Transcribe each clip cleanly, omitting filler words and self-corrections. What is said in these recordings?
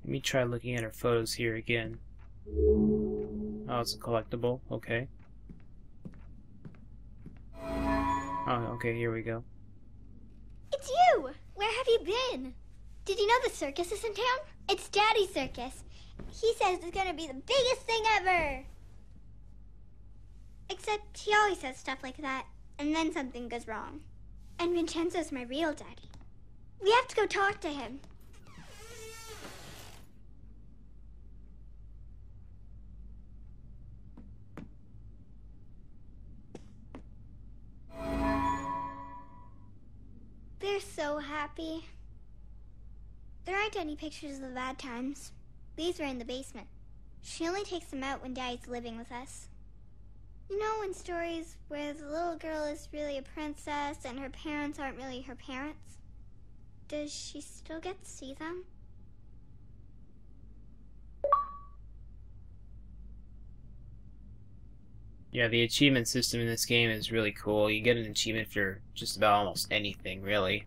Let me try looking at her photos here again. Oh, it's a collectible. Okay. Oh, okay, here we go. It's you! Where have you been? Did you know the circus is in town? It's Daddy's circus. He says it's gonna be the biggest thing ever. Except he always says stuff like that, and then something goes wrong. And Vincenzo's my real daddy. We have to go talk to him. They're so happy. There aren't any pictures of the bad times. These were in the basement. She only takes them out when Daddy's living with us. You know, in stories where the little girl is really a princess and her parents aren't really her parents? Does she still get to see them? Yeah, the achievement system in this game is really cool. You get an achievement for just about almost anything, really.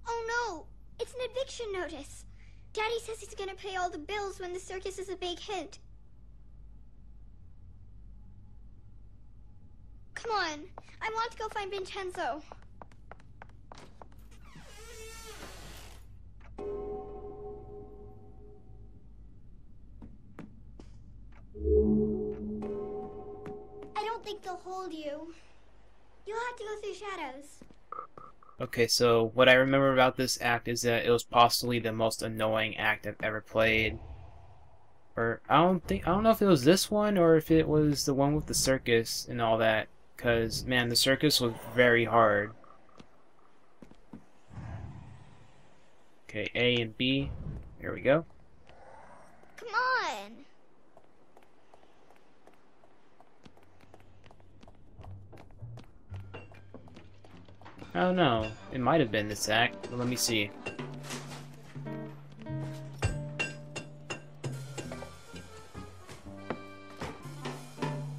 Oh no! It's an eviction notice! Daddy says he's gonna pay all the bills when the circus is a big hit. Come on, I want to go find Vincenzo. I don't think they'll hold you. You'll have to go through shadows. Okay, so what I remember about this act is that it was possibly the most annoying act I've ever played. Or I don't know if it was this one or if it was the one with the circus and all that. Cause man, the circus was very hard. Okay, A and B. Here we go. Come on. I don't know. It might have been this act, but let me see.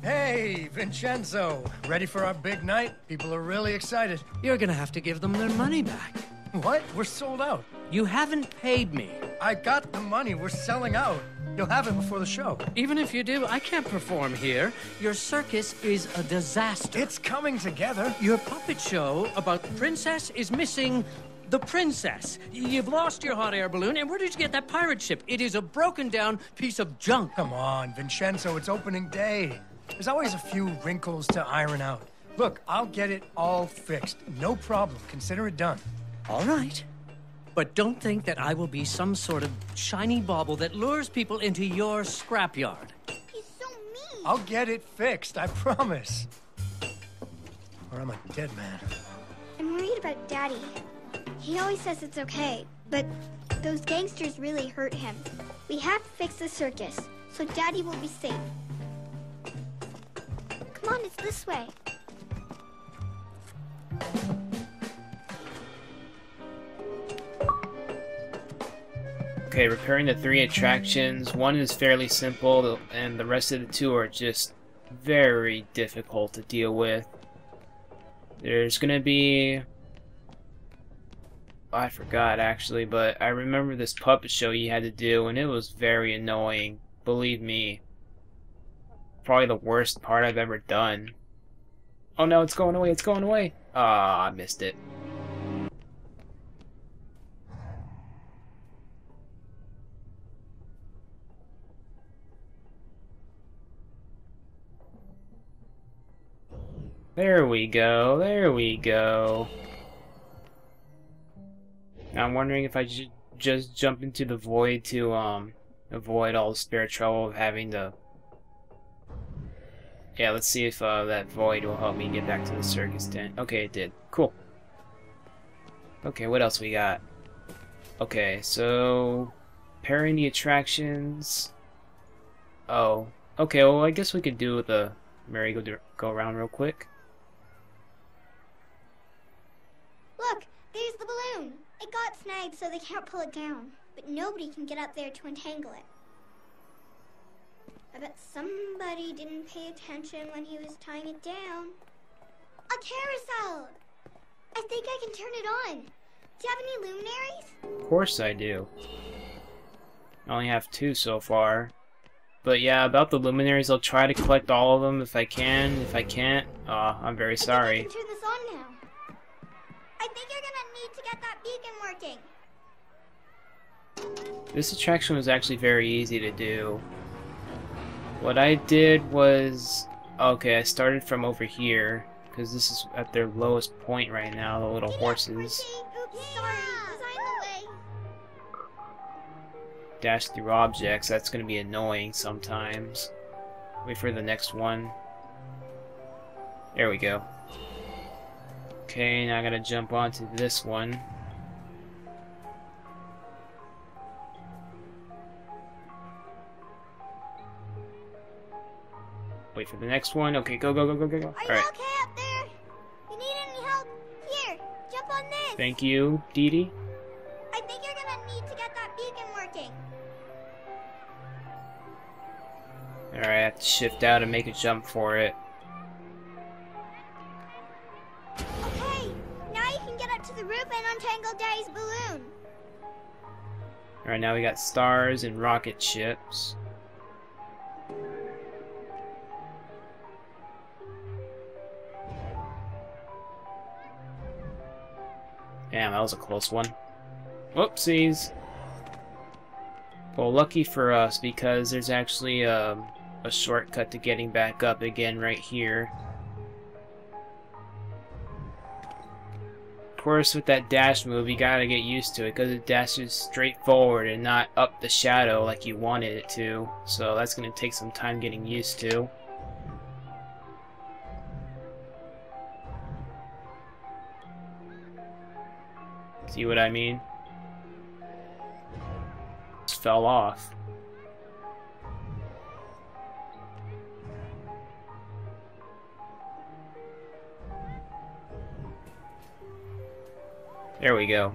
Hey, Vincenzo! Ready for our big night? People are really excited. You're gonna have to give them their money back. What? We're sold out. You haven't paid me. I got the money. We're selling out. You'll have it before the show. Even if you do, I can't perform here. Your circus is a disaster. It's coming together. Your puppet show about the princess is missing the princess. You've lost your hot air balloon, and where did you get that pirate ship? It is a broken down piece of junk. Come on, Vincenzo, it's opening day. There's always a few wrinkles to iron out. Look, I'll get it all fixed. No problem. Consider it done. All right. But don't think that I will be some sort of shiny bauble that lures people into your scrapyard. He's so mean. I'll get it fixed, I promise. Or I'm a dead man. I'm worried about Daddy. He always says it's okay, but those gangsters really hurt him. We have to fix the circus, so Daddy will be safe. Come on, it's this way. Okay, repairing the 3 attractions. One is fairly simple, and the rest of the 2 are just very difficult to deal with. There's gonna be... I forgot actually, but I remember this puppet show you had to do, and it was very annoying. Believe me. Probably the worst part I've ever done. Oh no, it's going away, it's going away! Ah, I missed it. There we go, there we go. Now I'm wondering if I should just jump into the void to avoid all the spare trouble of having to... Yeah, let's see if that void will help me get back to the circus tent. Okay, it did. Cool. Okay, what else we got? Okay, so... pairing the attractions... Oh. Okay, well I guess we could do the merry-go-round real quick. Look, there's the balloon. It got snagged so they can't pull it down, but nobody can get up there to untangle it. I bet somebody didn't pay attention when he was tying it down. A carousel! I think I can turn it on. Do you have any luminaries? Of course I do. I only have 2 so far. But yeah, about the luminaries, I'll try to collect all of them if I can. If I can't, I'm very sorry. I can turn this on now. I think you're gonna need to get that beacon working. This attraction was actually very easy to do. What I did was... Okay, I started from over here, because this is at their lowest point right now, the little horses. Oops, sorry. Was I in the way? Dash through objects, that's going to be annoying sometimes. Wait for the next one. There we go. Okay, now I gotta jump onto this one. Wait for the next one. Okay, go, go, go, go, go, go. Are you okay up there? You need any help? Here, jump on this. Thank you, Dee Dee. I think you're gonna need to get that beacon working. Alright, I have to shift out and make a jump for it. Okay, now you can get up to the roof and untangle Daddy's balloon. Alright, now we got stars and rocket ships. Damn, that was a close one. Whoopsies! Well, lucky for us, because there's actually a shortcut to getting back up again right here. Of course, with that dash move, you gotta get used to it, because it dashes straight forward and not up the shadow like you wanted it to. So that's gonna take some time getting used to. See what I mean? Just fell off. There we go.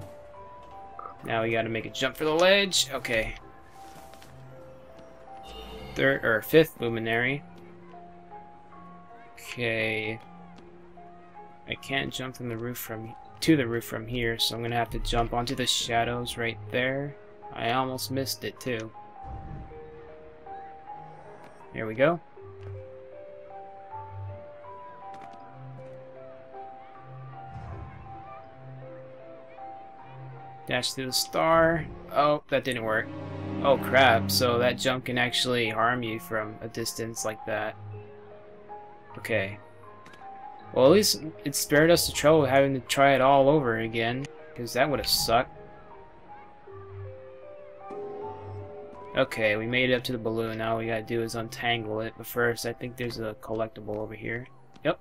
Now we gotta make a jump for the ledge. Okay. Third or 5th luminary. Okay. I can't jump from the roof to the roof from here, so I'm gonna have to jump onto the shadows right there. I almost missed it too. There we go. Dash through the star. Oh, that didn't work. Oh crap, so that jump can actually harm you from a distance like that. Okay. Well, at least it spared us the trouble of having to try it all over again, because that would have sucked. Okay, we made it up to the balloon. Now all we gotta do is untangle it, but first I think there's a collectible over here. Yep.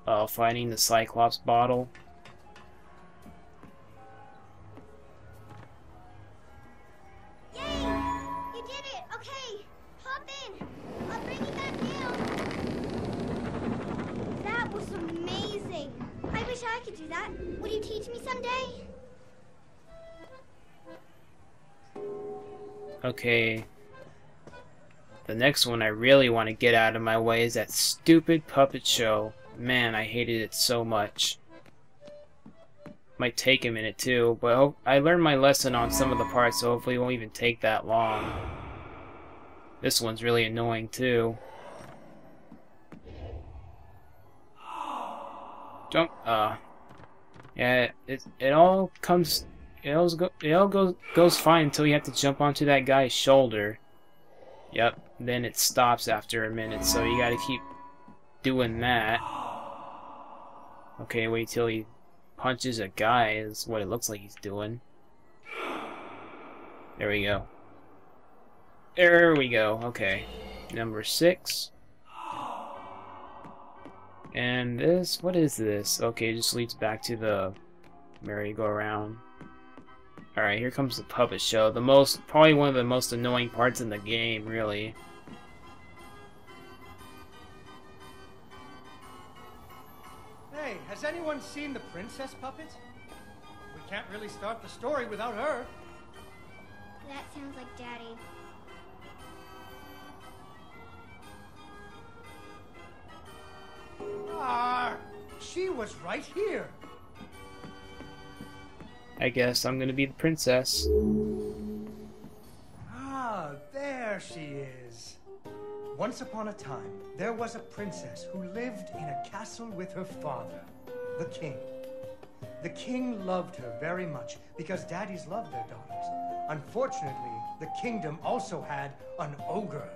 Oh, finding the Cyclops bottle. Yay! You did it! Okay, hop in. I'll bring you back down. That was amazing. I wish I could do that. Would you teach me someday? Okay. The next one I really want to get out of my way is that stupid puppet show. Man, I hated it so much. Might take a minute too, but I learned my lesson on some of the parts, so hopefully it won't even take that long. This one's really annoying too. Jump. Yeah, it all comes. It all goes fine until you have to jump onto that guy's shoulder. Yep. Then it stops after a minute, so you gotta keep doing that. Okay, wait till he punches a guy is what it looks like he's doing. There we go. There we go. Okay. Number 6. And this, what is this? Okay, it just leads back to the merry-go-round. Alright, here comes the puppet show. Probably one of the most annoying parts in the game, really. Hey, has anyone seen the princess puppet? We can't really start the story without her. That sounds like Daddy. Ah, She was right here. I guess I'm gonna be the princess. Ah, there she is. Once upon a time, there was a princess who lived in a castle with her father, the king. The king loved her very much because daddies loved their daughters. Unfortunately, the kingdom also had an ogre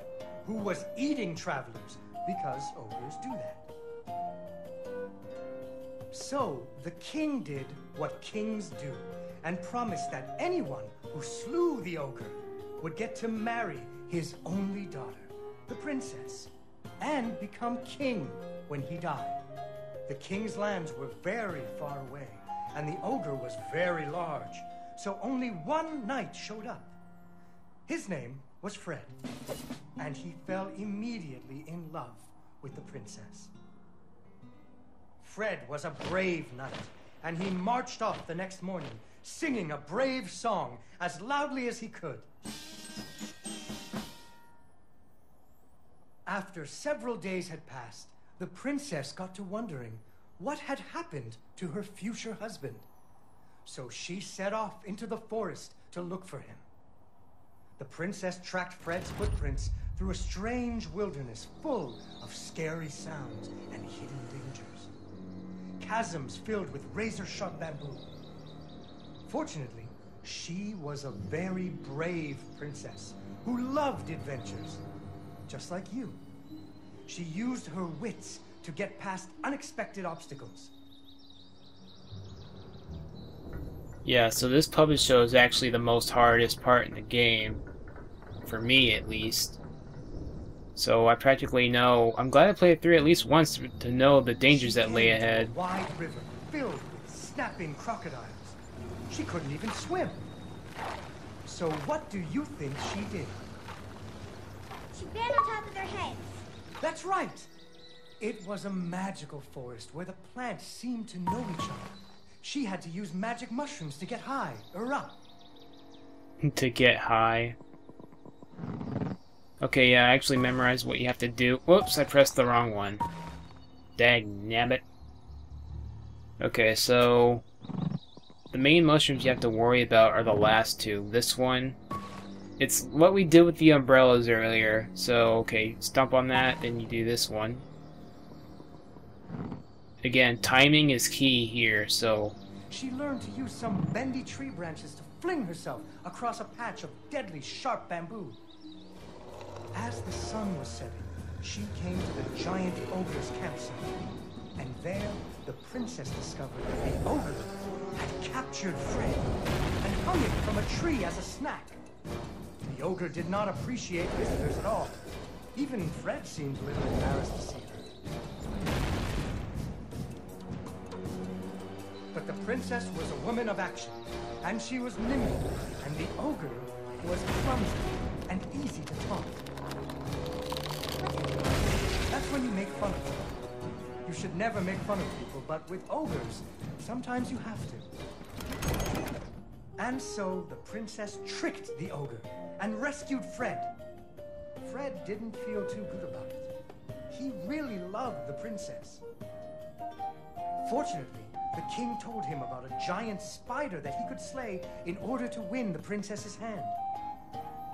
who was eating travelers because ogres do that. So the king did what kings do and promised that anyone who slew the ogre would get to marry his only daughter, the princess, and become king when he died. The king's lands were very far away, and the ogre was very large, so only one knight showed up. His name was Fred, and he fell immediately in love with the princess. Fred was a brave knight, and he marched off the next morning, singing a brave song as loudly as he could. After several days had passed, the princess got to wondering what had happened to her future husband. So she set off into the forest to look for him. The princess tracked Fred's footprints through a strange wilderness full of scary sounds and hidden dangers. Chasms filled with razor-sharp bamboo. Fortunately, she was a very brave princess who loved adventures, just like you. She used her wits to get past unexpected obstacles. Yeah, so this puppet show is actually the most hardest part in the game. For me, at least. So I practically know... I'm glad I played it through at least once to know the dangers that lay ahead. A wide river filled with snapping crocodiles. She couldn't even swim. So what do you think she did? She ran on top of their heads. That's right. It was a magical forest where the plants seemed to know each other. She had to use magic mushrooms to get high or up. To get high. Okay, yeah, I actually memorized what you have to do. Whoops, I pressed the wrong one. Dagnabbit. Okay, so... the main mushrooms you have to worry about are the last two. This one... it's what we did with the umbrellas earlier. So, okay, stomp on that, then you do this one. Again, timing is key here, so... She learned to use some bendy tree branches to fling herself across a patch of deadly sharp bamboo. As the sun was setting, she came to the giant ogre's campsite. And there, the princess discovered that the ogre had captured Fred and hung him from a tree as a snack. The ogre did not appreciate visitors at all. Even Fred seemed a little embarrassed to see her. But the princess was a woman of action, and she was nimble, and the ogre was clumsy and easy to taunt. That's when you make fun of them. You should never make fun of people, but with ogres, sometimes you have to. And so the princess tricked the ogre and rescued Fred. Fred didn't feel too good about it. He really loved the princess. Fortunately, the king told him about a giant spider that he could slay in order to win the princess's hand.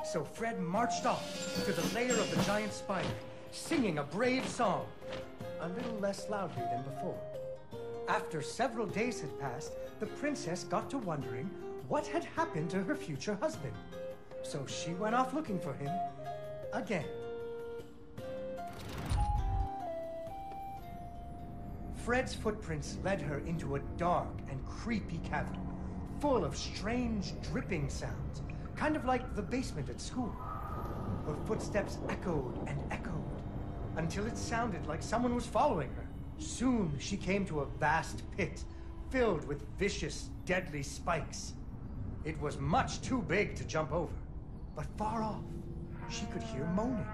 So Fred marched off to the lair of the giant spider, singing a brave song, a little less loudly than before. After several days had passed, the princess got to wondering what had happened to her future husband. So she went off looking for him again. Fred's footprints led her into a dark and creepy cavern, full of strange dripping sounds, kind of like the basement at school. Her footsteps echoed and echoed, until it sounded like someone was following her. Soon she came to a vast pit, filled with vicious, deadly spikes. It was much too big to jump over, but far off, she could hear moaning.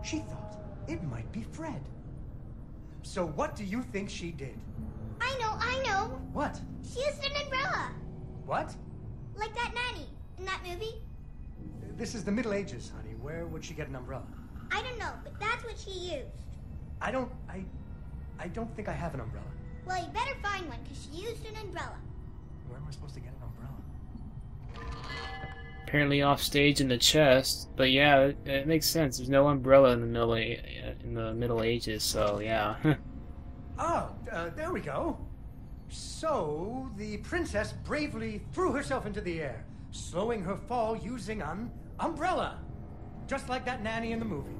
She thought it might be Fred. So what do you think she did? I know. What? She used an umbrella. What? Like that nanny in that movie. This is the Middle Ages, honey. Where would she get an umbrella? I don't know, but that's what she used. I don't think I have an umbrella. Well, you better find one, because she used an umbrella. Where am I supposed to get an umbrella? Apparently off stage in the chest, but yeah, it makes sense. There's no umbrella in the Middle Ages, so yeah. Oh, there we go. So, the princess bravely threw herself into the air, slowing her fall using an umbrella. Just like that nanny in the movie.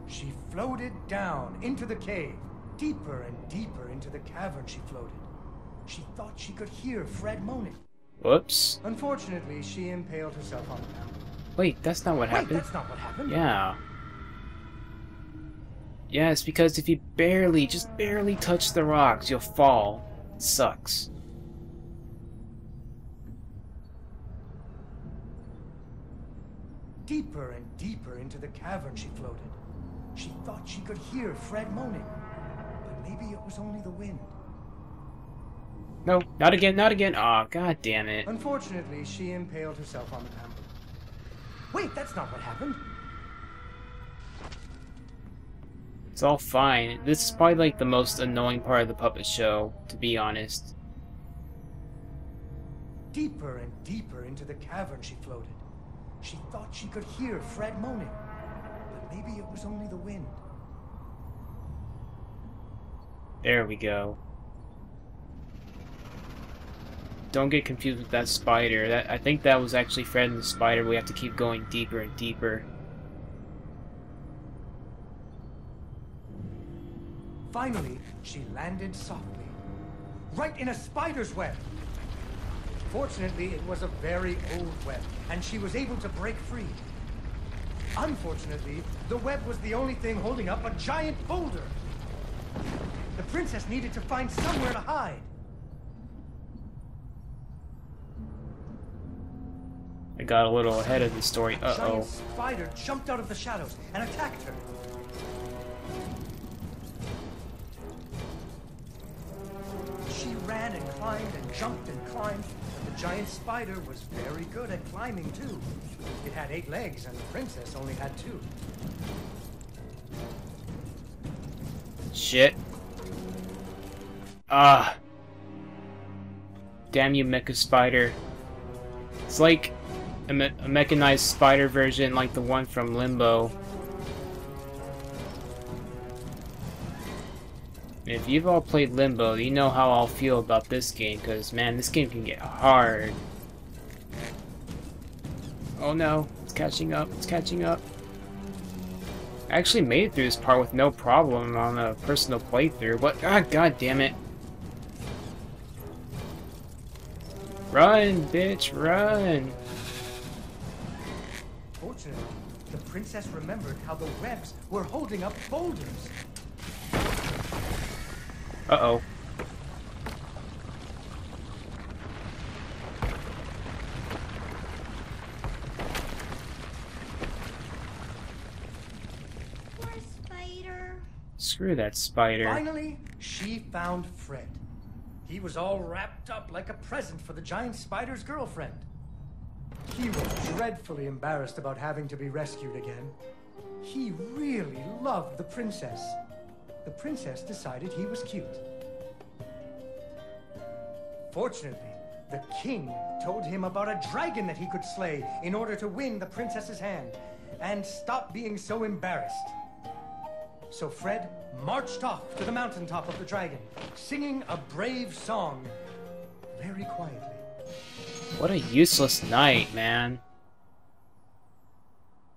She floated down into the cave. Deeper and deeper into the cavern she floated. She thought she could hear Fred moaning. Whoops. Unfortunately, she impaled herself on the mountain. Wait, that's not what happened. Wait, that's not what happened. Yeah. Yeah, it's because if you just barely touch the rocks, you'll fall. It sucks. Deeper and deeper into the cavern she floated. She thought she could hear Fred moaning. But maybe it was only the wind. No, not again, not again. Aw, god damn it. Unfortunately, she impaled herself on the bamboo. Wait, that's not what happened. It's all fine. This is probably like the most annoying part of the puppet show, to be honest. Deeper and deeper into the cavern she floated. She thought she could hear Fred moaning. But maybe it was only the wind. There we go. Don't get confused with that spider. I think that was actually Fred and the spider. We have to keep going deeper and deeper. Finally, she landed softly, right in a spider's web. Fortunately, it was a very old web, and she was able to break free. Unfortunately, the web was the only thing holding up a giant boulder. The princess needed to find somewhere to hide. I got a little ahead of the story. A giant Uh-oh. spider jumped out of the shadows and attacked her. She ran and climbed and jumped and climbed, but the giant spider was very good at climbing too. It had 8 legs and the princess only had 2. Shit. Ah. Damn you, Mecha Spider. It's like a mechanized spider version like the one from Limbo. If you've all played Limbo, you know how I'll feel about this game, because, man, this game can get hard. Oh no, it's catching up, it's catching up. I actually made it through this part with no problem on a personal playthrough, but god damn it. Run, bitch, run! Fortunately, the princess remembered how the webs were holding up boulders. Uh-oh. Poor spider. Screw that spider. Finally, she found Fred. He was all wrapped up like a present for the giant spider's girlfriend. He was dreadfully embarrassed about having to be rescued again. He really loved the princess. The princess decided he was cute. Fortunately, the king told him about a dragon that he could slay in order to win the princess's hand and stop being so embarrassed. So Fred marched off to the mountaintop of the dragon, singing a brave song very quietly. What a useless night, man.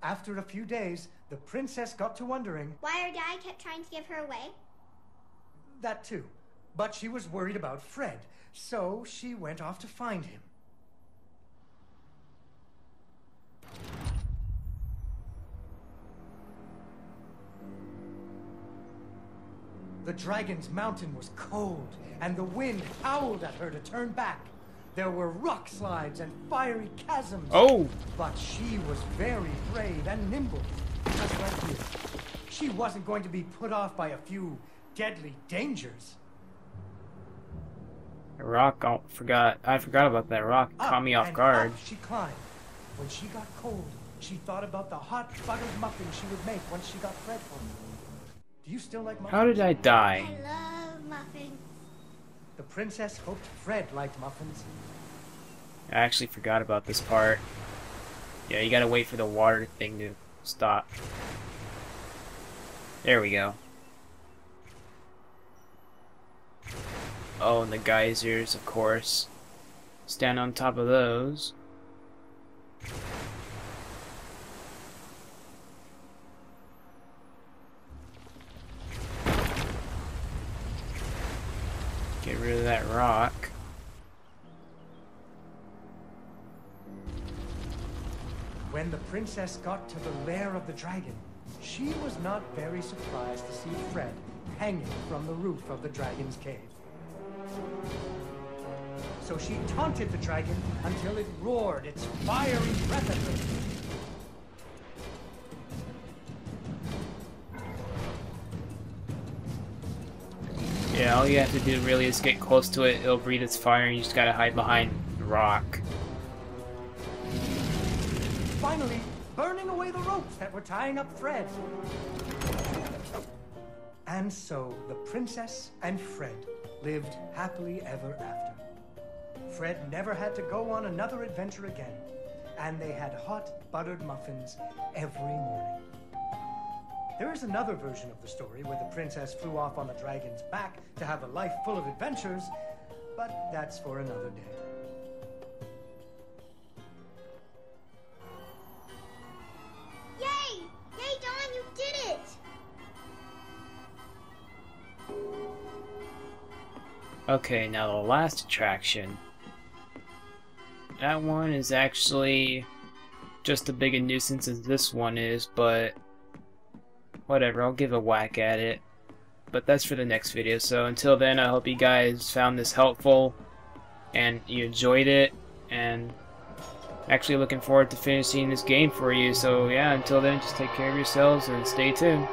After a few days, the princess got to wondering... Why her dad kept trying to give her away? That too. But she was worried about Fred, so she went off to find him. The dragon's mountain was cold, and the wind howled at her to turn back. There were rock slides and fiery chasms. Oh! But she was very brave and nimble, just like you. She wasn't going to be put off by a few deadly dangers. The rock, I forgot about that rock. It caught me off guard. Up she climbed. When she got cold, she thought about the hot buttered muffin she would make once she got Fred home. Do you still like muffins? How did I die? I love muffins. the princess hoped Fred liked muffins. I actually forgot about this part. Yeah, you gotta wait for the water thing to stop. There we go. Oh, and the geysers, of course. Stand on top of those. Get rid of that rock. When the princess got to the lair of the dragon, she was not very surprised to see Fred hanging from the roof of the dragon's cave. So she taunted the dragon until it roared its fiery breath at her. Yeah, all you have to do really is get close to it, it'll breathe its fire, and you just gotta hide behind the rock. Finally, burning away the ropes that were tying up Fred. And so, the princess and Fred lived happily ever after. Fred never had to go on another adventure again, and they had hot buttered muffins every morning. There is another version of the story where the princess flew off on the dragon's back to have a life full of adventures, but that's for another day. Yay! Yay, Dawn, you did it! Okay, now the last attraction. That one is actually just as big a nuisance as this one is, but whatever, I'll give a whack at it. But that's for the next video, so until then, I hope you guys found this helpful and you enjoyed it, and actually looking forward to finishing this game for you. So yeah, until then, just take care of yourselves and stay tuned.